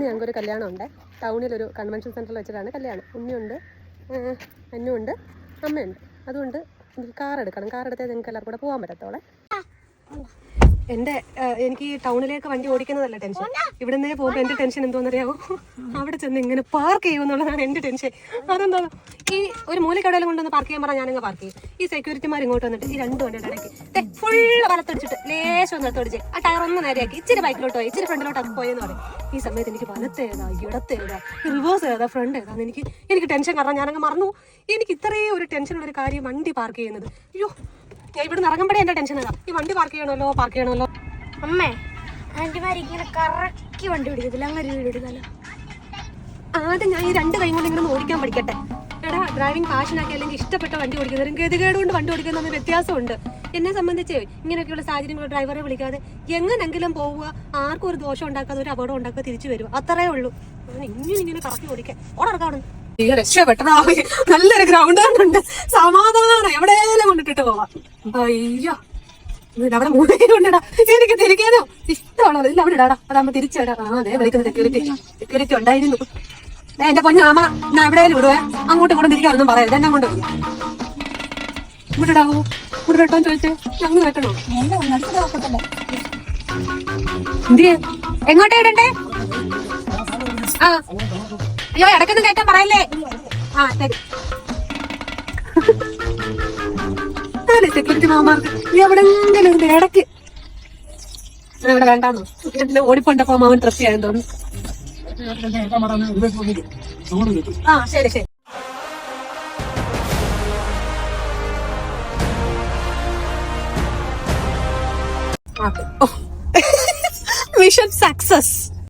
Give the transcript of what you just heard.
ഇന്ന് ഞങ്ങൾക്കൊരു കല്യാണം ഉണ്ട്. ടൗണിലൊരു കൺവെൻഷൻ സെൻറ്ററിൽ വെച്ചിട്ടാണ് കല്യാണം. ഉണ്ണിയുണ്ട്, അന്നുണ്ട്, അമ്മയുണ്ട്. അതുകൊണ്ട് എനിക്ക് കാർ എടുക്കണം. കാർ എടുത്തേ നിങ്ങൾക്ക് എല്ലാവർക്കും കൂടെ പോകാൻ പറ്റത്തോളെ. എനിക്ക് ഈ ടൗണിലേക്ക് വണ്ടി ഓടിക്കുന്നതല്ല ടെൻഷൻ. ഇവിടെ നിന്നേ പോകുമ്പോൾ എൻ്റെ ടെൻഷൻ എന്തോന്നറിയാവോ, അവിടെ ചെന്ന് ഇങ്ങനെ പാർക്ക് ചെയ്യുമെന്നുള്ളതാണ് എൻ്റെ ടെൻഷൻ. അതെന്താ, ഈ ഒരു മൂലക്കടയിൽ കൊണ്ടൊന്ന് പാർക്ക് ചെയ്യാൻ പറഞ്ഞാൽ ഞാനങ്ങ് പാർക്ക് ചെയ്യും. ഈ സെക്യൂരിറ്റിമാർ ഇങ്ങോട്ട് വന്നിട്ട് ഈ രണ്ട് വണ്ടിയുടെ ഇടയ്ക്ക് ഫുള്ള് വലത്തടിച്ചിട്ട് ലേശം ഒന്ന് എടുത്തോടിച്ച് ആ ടയർ ഒന്ന് നേരെയാക്കി ഇച്ചിരി ബൈക്കിലോട്ട് പോയി, ഇച്ചിരി ഫ്രണ്ടിലോട്ട് പോയെന്ന് പറയും. ഈ സമയത്ത് എനിക്ക് വലത്തേതാ, ഇടത്തേതാ, റിവേഴ്സ് ഏതാ, ഫ്രണ്ട് ഏതാന്ന് എനിക്ക് ടെൻഷൻ. കാരണം ഞാനങ്ങ് മറന്നു. എനിക്ക് ഇത്രയും ഒരു ടെൻഷനുള്ളൊരു കാര്യം വണ്ടി പാർക്ക് ചെയ്യുന്നത്. അയ്യോ, ഞാൻ ഇവിടെ നിന്ന് ഇറങ്ങുമ്പോഴേ എൻ്റെ ടെൻഷൻ ഏതാ, ഈ വണ്ടി പാർക്ക് ചെയ്യണമല്ലോ. അമ്മേ, ഇങ്ങനെ കറക്കി വണ്ടി പിടിക്കത്തില്ല, അങ്ങനെ വീട് എടുക്കാലോ. ആദ്യം ഞാൻ ഈ രണ്ട് കൈ കൊണ്ട് ഇങ്ങനെ ഓടിക്കാൻ പഠിക്കട്ടെ. എടാ, ഡ്രൈവിംഗ് പാഷനാക്കി അല്ലെങ്കിൽ ഇഷ്ടപ്പെട്ട വണ്ടി ഓടിക്കുന്നവരും ഗതികേട് കൊണ്ട് വണ്ടി ഓടിക്കുന്ന തമ്മിൽ വ്യത്യാസമുണ്ട്. എന്നെ സംബന്ധിച്ച് ഇങ്ങനെയൊക്കെയുള്ള സാഹചര്യങ്ങൾ ഡ്രൈവറെ വിളിക്കാതെ എങ്ങനെങ്കിലും പോവുക, ആർക്കും ഒരു ദോഷം ഉണ്ടാക്കാതെ ഒരു അപകടം ഉണ്ടാക്കുക, തിരിച്ചു വരിക, അത്രേ ഉള്ളൂ. ഇങ്ങനെ കറക്കി ഓടിക്കാൻ ഓടർക്കാണ്. രക്ഷപ്പെട്ടതാ, നല്ലൊരു ഗ്രൗണ്ട് ഉണ്ട്, സമാധാനം എവിടെയെങ്കിലും കൊണ്ടിട്ടിട്ട് പോവാം. അയ്യോ, അവിടെ മൂന്നേ കൊണ്ടിടാ, എനിക്ക് തിരിക്കാനോ ഇഷ്ടമാണോ, ഇല്ല അവിടെ ഇടാടാ, അതാകുമ്പോ തിരിച്ചിടാ. അതെ, വിളിക്കുന്ന സെക്യൂരിറ്റി ഉണ്ടായിരുന്നു. എന്റെ പൊന്നാമ, ഞാൻ എവിടെയാലും വിടുവേ, അങ്ങോട്ടും ഇങ്ങോട്ടും തിരിക്കാനൊന്നും പറയരുത്, എന്നെ കൊണ്ട് ഇവിടെടാവോ, ഇവിടെ കേട്ടോന്ന് ചോദിച്ചേ, അങ്ങ് കേട്ടണോ? എന്തിയെ, എങ്ങോട്ടാ ഇടണ്ടേ? ആ, അയ്യോ, ഇടയ്ക്കൊന്നും കേൾക്കാൻ പറയല്ലേ. ആ ശരി. സെക്യൂരിറ്റി മാമാർക്ക് എവിടെങ്കിലും ഇടയ്ക്ക് ഇവിടെ വേണ്ടാന്നോ, ഓടിപ്പോണ്ടപ്പോ മാമൻ തൃപ്തിയായെന്ന് തോന്നുന്നു. ആ ശരി ശരി. Mission success.